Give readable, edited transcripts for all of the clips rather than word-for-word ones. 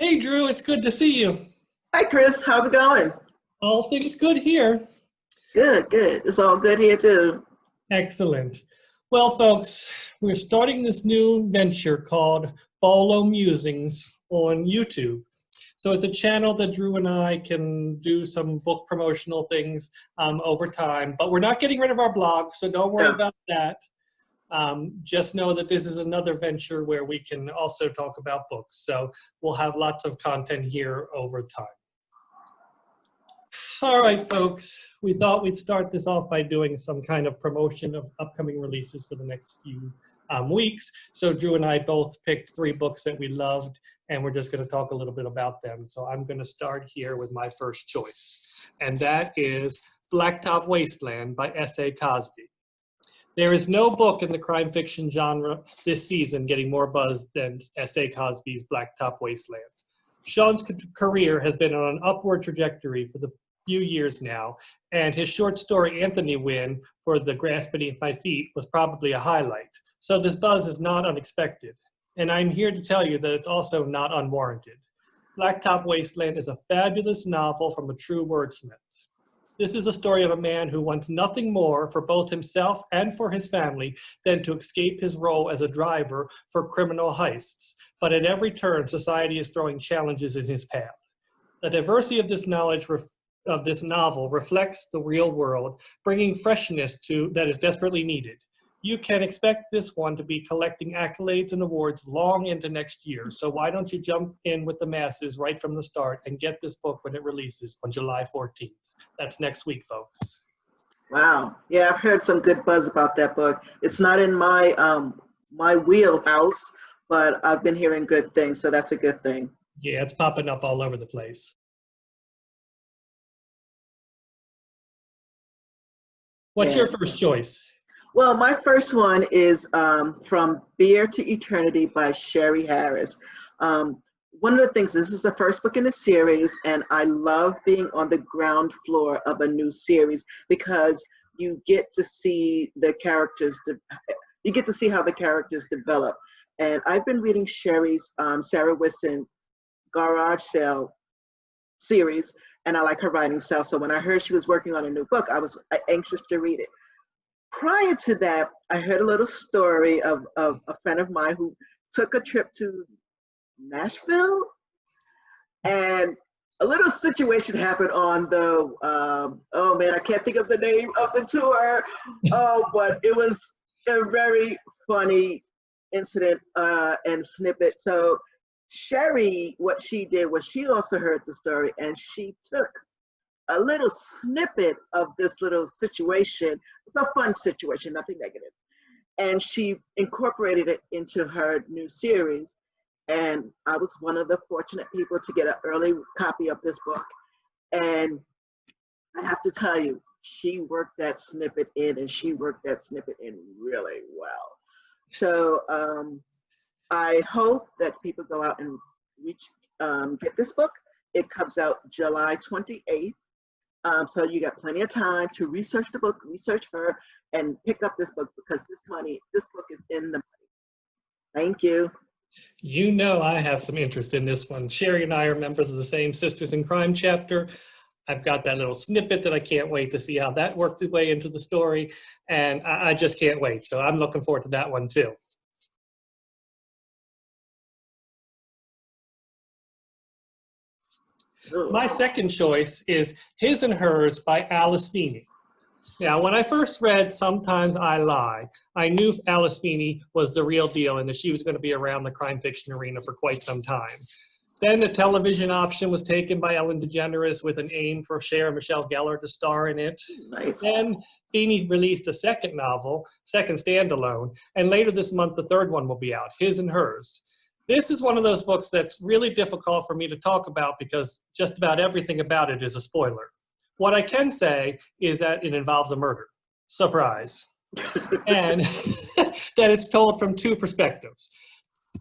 Hey Drew, it's good to see you. Hi, Chris. How's it going? All things good here. Good, good. It's all good here too. Excellent. Well, folks, we're starting this new venture called Bolo Musings on YouTube. So it's a channel that Drew and I can do some book promotional things over time, but we're not getting rid of our blog, so don't worry Yeah. about that. Just know that this is another venture where we can also talk about books. So we'll have lots of content here over time. All right, folks, we thought we'd start this off by doing some kind of promotion of upcoming releases for the next few weeks. So Drew and I both picked 3 books that we loved, and we're just going to talk a little bit about them. So I'm going to start here with my first choice, and that is Blacktop Wasteland by S.A. Cosby. There is no book in the crime fiction genre this season getting more buzz than S.A. Cosby's Blacktop Wasteland. Sean's career has been on an upward trajectory for the few years now, and his short story Anthony win for The Grass Beneath My Feet was probably a highlight. So this buzz is not unexpected, and I'm here to tell you that it's also not unwarranted. Blacktop Wasteland is a fabulous novel from a true wordsmith. This is a story of a man who wants nothing more for both himself and for his family than to escape his role as a driver for criminal heists, but at every turn society is throwing challenges in his path. The diversity of this novel reflects the real world, bringing freshness that is desperately needed. You can expect this one to be collecting accolades and awards long into next year, so why don't you jump in with the masses right from the start and get this book when it releases on July 14th. That's next week, folks. Wow. Yeah, I've heard some good buzz about that book. It's not in my wheelhouse, but I've been hearing good things, so that's a good thing. Yeah, it's popping up all over the place. What's your first choice? Well, my first one is From Beer to Eternity by Sherry Harris. One of the things, this is the first book in the series, and I love being on the ground floor of a new series because you get to see the characters, you get to see how the characters develop. And I've been reading Sherry's Sarah Wisson Garage Sale series, and I like her writing style. So when I heard she was working on a new book, I was anxious to read it. Prior to that, I heard a little story of a friend of mine who took a trip to Nashville, and a little situation happened on the, oh man, I can't think of the name of the tour. Oh, but it was a very funny incident and snippet. So Sherry, what she did was she also heard the story, and she took a little snippet of this little situation. It's a fun situation, nothing negative. And she incorporated it into her new series. And I was one of the fortunate people to get an early copy of this book. And I have to tell you, she worked that snippet in, and she worked that snippet in really well. So I hope that people go out and get this book. It comes out July 28th. So you got plenty of time to research the book, research her, and pick up this book because this book is in the money. Thank you. You know I have some interest in this one. Sherry and I are members of the same Sisters in Crime chapter. I've got that little snippet that I can't wait to see how that worked its way into the story, and I just can't wait. So I'm looking forward to that one too. My second choice is His and Hers by Alice Feeney. Now, when I first read Sometimes I Lie, I knew Alice Feeney was the real deal and that she was going to be around the crime fiction arena for quite some time. Then the television option was taken by Ellen DeGeneres with an aim for Sarah Michelle Gellar to star in it. Nice. Then Feeney released a second novel, second standalone, and later this month the third one will be out, His and Hers. This is one of those books that's really difficult for me to talk about because just about everything about it is a spoiler. What I can say is that it involves a murder. Surprise. And that it's told from 2 perspectives.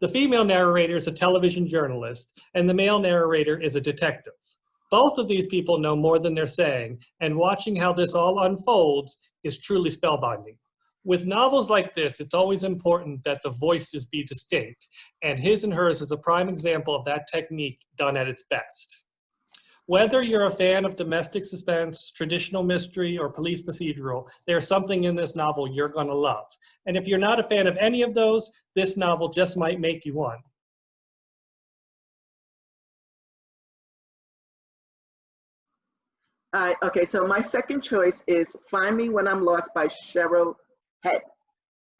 The female narrator is a television journalist, and the male narrator is a detective. Both of these people know more than they're saying, and watching how this all unfolds is truly spellbinding. With novels like this, it's always important that the voices be distinct, and His and Hers is a prime example of that technique done at its best. Whether you're a fan of domestic suspense, traditional mystery, or police procedural, there's something in this novel you're going to love. And if you're not a fan of any of those, this novel just might make you one. Okay, so my second choice is Find Me When I'm Lost by Cheryl Head.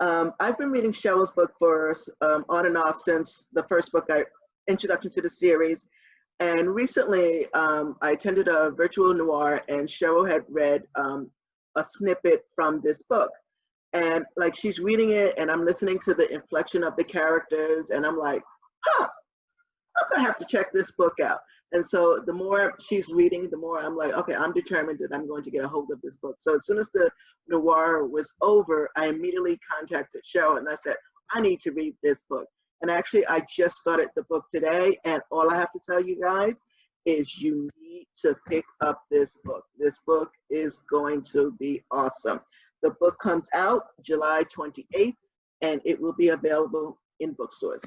I've been reading Cheryl's book for on and off since the first book, introduction to the series. And recently, I attended a virtual noir, and Cheryl had read a snippet from this book. And like, she's reading it, and I'm listening to the inflection of the characters, and I'm like, huh, I'm gonna have to check this book out. And so the more she's reading, the more I'm like, okay, I'm determined that I'm going to get a hold of this book. So as soon as the noir was over, I immediately contacted Cheryl and I said, I need to read this book. And actually, I just started the book today. And all I have to tell you guys is you need to pick up this book. This book is going to be awesome. The book comes out July 28th, and it will be available in bookstores.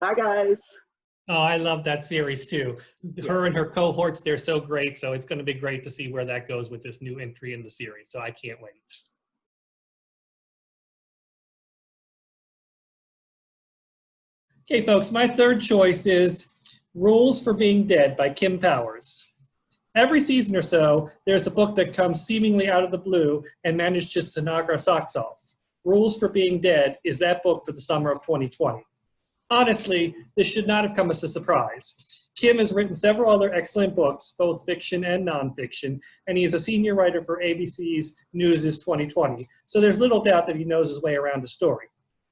Bye, guys. Oh, I love that series too. Her and her cohorts, they're so great. So it's going to be great to see where that goes with this new entry in the series. So I can't wait. Okay, folks, my third choice is Rules for Being Dead by Kim Powers. Every season or so, there's a book that comes seemingly out of the blue and manages to knock our socks off. Rules for Being Dead is that book for the summer of 2020. Honestly, this should not have come as a surprise. Kim has written several other excellent books, both fiction and nonfiction, and he is a senior writer for ABC's News' 2020, so there's little doubt that he knows his way around a story.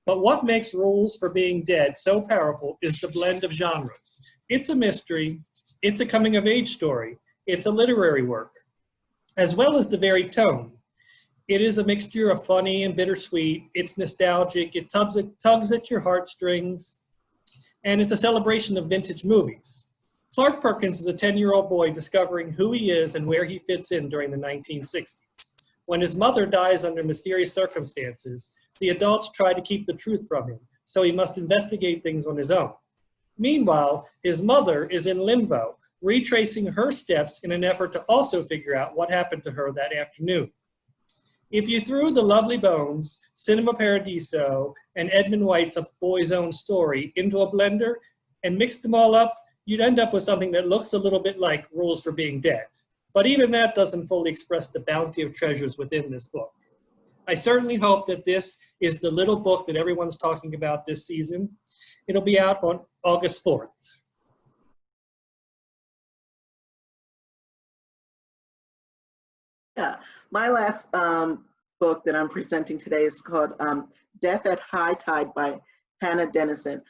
But what makes Rules for Being Dead so powerful is the blend of genres. It's a mystery, it's a coming-of-age story, it's a literary work, as well as the very tone. It is a mixture of funny and bittersweet, it's nostalgic, it tugs at your heartstrings, and it's a celebration of vintage movies. Clark Perkins is a 10-year-old boy discovering who he is and where he fits in during the 1960s. When his mother dies under mysterious circumstances, the adults try to keep the truth from him, so he must investigate things on his own. Meanwhile, his mother is in limbo, retracing her steps in an effort to also figure out what happened to her that afternoon. If you threw The Lovely Bones, Cinema Paradiso, and Edmund White's A Boy's Own Story into a blender and mixed them all up, you'd end up with something that looks a little bit like Rules for Being Dead. But even that doesn't fully express the bounty of treasures within this book. I certainly hope that this is the little book that everyone's talking about this season. It'll be out on August 4th. Yeah, my last book that I'm presenting today is called Death at High Tide by Hannah Dennison.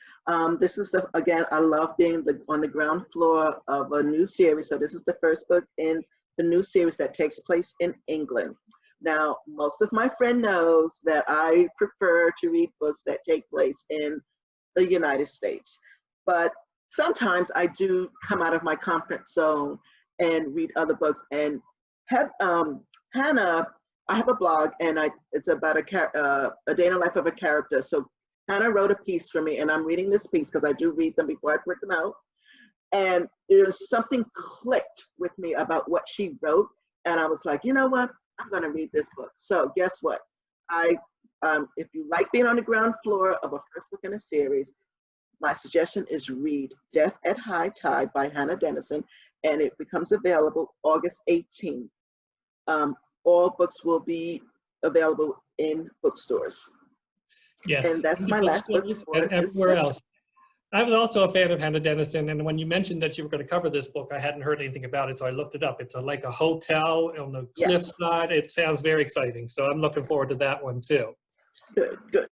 This is again, I love being on the ground floor of a new series. So this is the first book in the new series that takes place in England. Now, most of my friend knows that I prefer to read books that take place in the United States. But sometimes I do come out of my comfort zone and read other books. And Hannah, I have a blog, and it's about a day in the life of a character. So Hannah wrote a piece for me, and I'm reading this piece because I do read them before I print them out. And there's something clicked with me about what she wrote, and I was like, you know what? I'm going to read this book. So guess what? If you like being on the ground floor of a first book in a series, my suggestion is read Death at High Tide by Hannah Dennison, and it becomes available August 18th. All books will be available in bookstores. Yes. And that's my last book. And everywhere else. I was also a fan of Hannah Dennison, and when you mentioned that you were going to cover this book, I hadn't heard anything about it, so I looked it up. It's like a hotel on the cliffside. It sounds very exciting, so I'm looking forward to that one too. Good, good.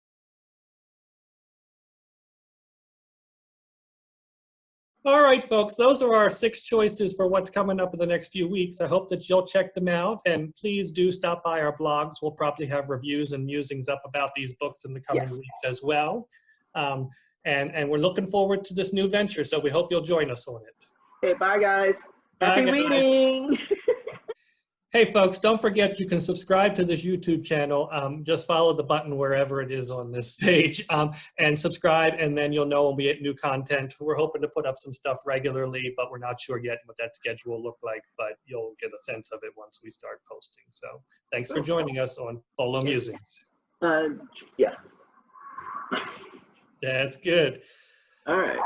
All right, folks, those are our 6 choices for what's coming up in the next few weeks. I hope that you'll check them out, and please do stop by our blogs. We'll probably have reviews and musings up about these books in the coming weeks as well. And we're looking forward to this new venture, so we hope you'll join us on it. Okay, bye guys. Bye, Happy guys. reading. Hey folks, don't forget you can subscribe to this YouTube channel. Just follow the button wherever it is on this page and subscribe, and then you'll know when we get new content. We're hoping to put up some stuff regularly, but we're not sure yet what that schedule will look like, but you'll get a sense of it once we start posting. So thanks for joining us on Polo Musings. Yeah. That's good. All right.